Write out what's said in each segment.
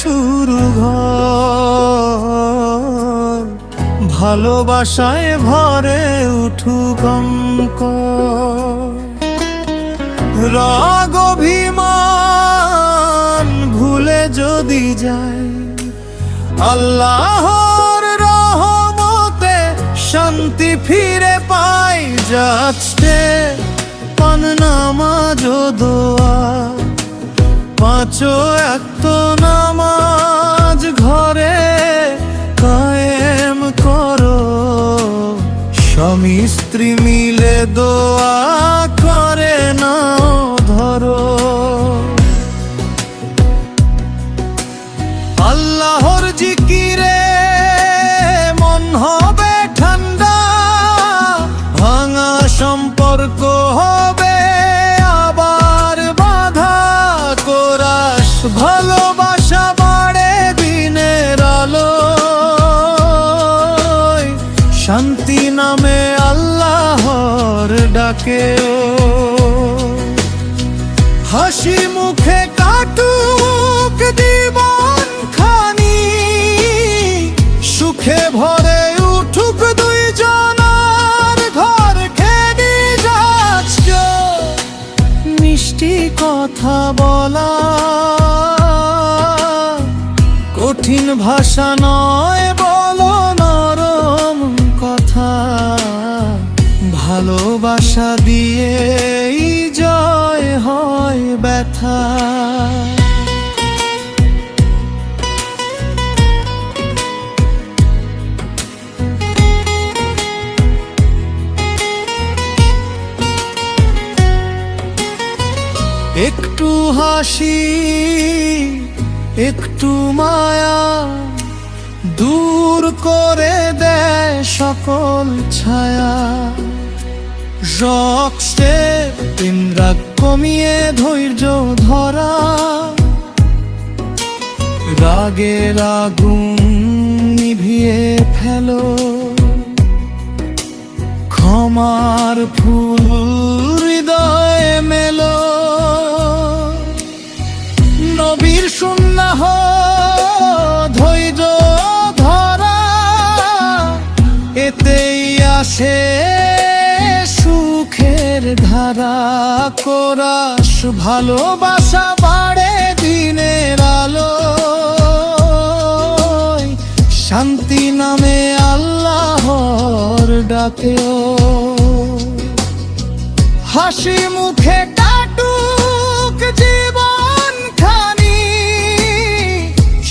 শুরু ঘর, ভালোবাসায় ভরে উঠুক অঙ্ক। রাগ অভিমান ভুলে যদি যায়, আল্লাহর রহমতে শান্তি ফিরে পাই। যাচ্ছে পান নামাজ ও দোয়া, পাঁচো ওয়াক্ত নামাজ ঘরে কায়েম করো। স্বামী স্ত্রী মিলে দোয়া করে নাও ধরো। আল্লাহর জিকিরে মন হবে ঠান্ডা, ভাঙা সম্পর্ক হবে আবার বাঁধা। কোরাস ভালোবাসা বাড়ে দিনের আলোয়, শান্তি নামে আল্লাহর ডাকেও। হাসি মুখে কাটুক জীবন খানি, সুখে ভরে উঠুক দুইজনার ঘর খেনি। যাচ্ছ মিষ্টি কথা বলা, কঠিন ভাষা নয় বলো নরম কথা। ভালোবাসা দিয়েই জয় হয় ব্যথা। একটু হাসি একটু মায়া দূর করে দেয় সকল ছায়া। রক্সে রাগ কমিয়ে ধৈর্য ধরা, রাগের আগুন নিভিয়ে ফেলো। ক্ষমার ফুল হৃদয়ে মেলো, নবীর সুন্নাহ ধৈর্য ধরা। এতেই আসে সুখের ধারা। কোরাস ভালোবাসা বাড়ে দিনের আলোয়, শান্তি নামে আল্লাহর ডাকেও। হাসি মুখে কাটুক জীবন খানি,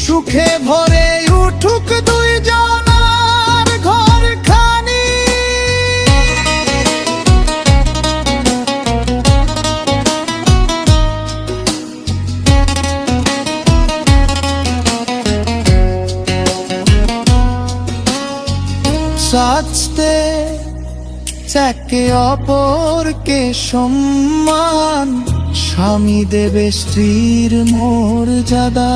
সুখে ভরে উঠুক দুইজনার ঘর খানি। সাজতে একে অপরকে সম্মান, স্বামী দেবে স্ত্রীর মর্যাদা।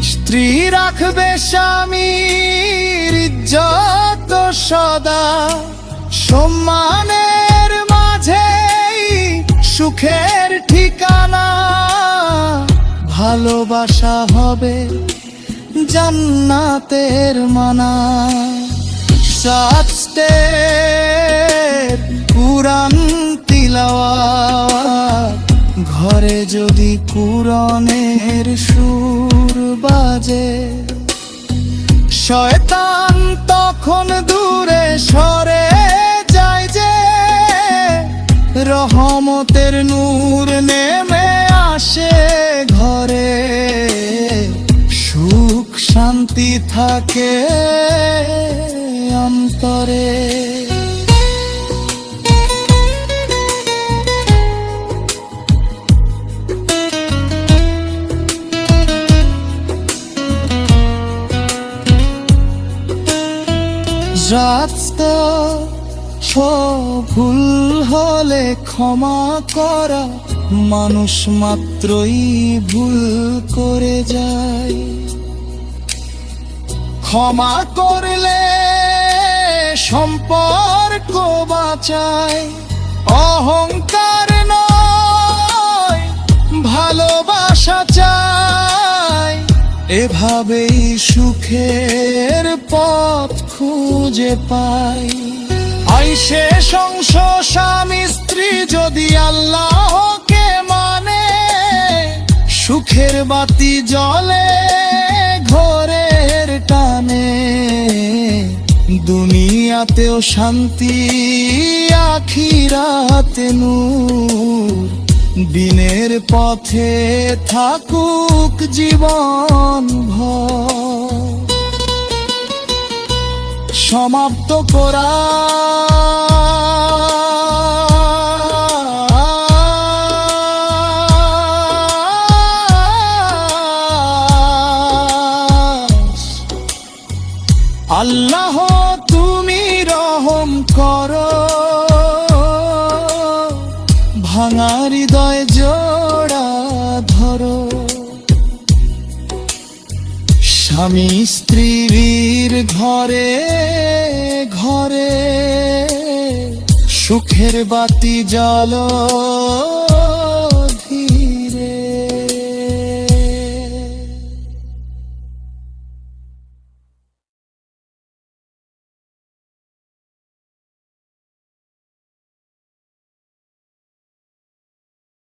স্ত্রী রাখবে স্বামীর ইজ্জত সদা। সম্মানের মাঝেই সুখের ঠিকানা। ভালোবাসা হবে জান্নাতের মানা। সাজতে কুরআন তিলাওয়াত, ঘরে যদি কুরআনের সুর বাজে। শয়তান তখন দূরে সরে যায় যে, রহমতের নূর নেমে আসে ঘরে। সুখ শান্তি থাকে অন্তরে। রাস্তা ভুল হলে ক্ষমা করা, মানুষ মাত্রই ভুল করে যায়। ক্ষমা করলে সম্পর্ক বাঁচায়। অহংকার নয় ভালোবাসা এভাবেই সুখের পথ খুঁজে পাই। আইসে সংসার স্বামী স্ত্রী যদি আল্লাহকে মানে, সুখের বাতি জ্বলে ঘরের টানে। দুনিয়াতেও শান্তি আখিরাতে নূর, দিনের পথে থাকুক জীবন ভর। সমাপ্ত করা আল্লাহ তুমি রহম করো, ভাঙা হৃদয় জোড়া ধরো। স্বামী স্ত্রীর ঘরে ঘরে সুখের বাতি জ্বালো।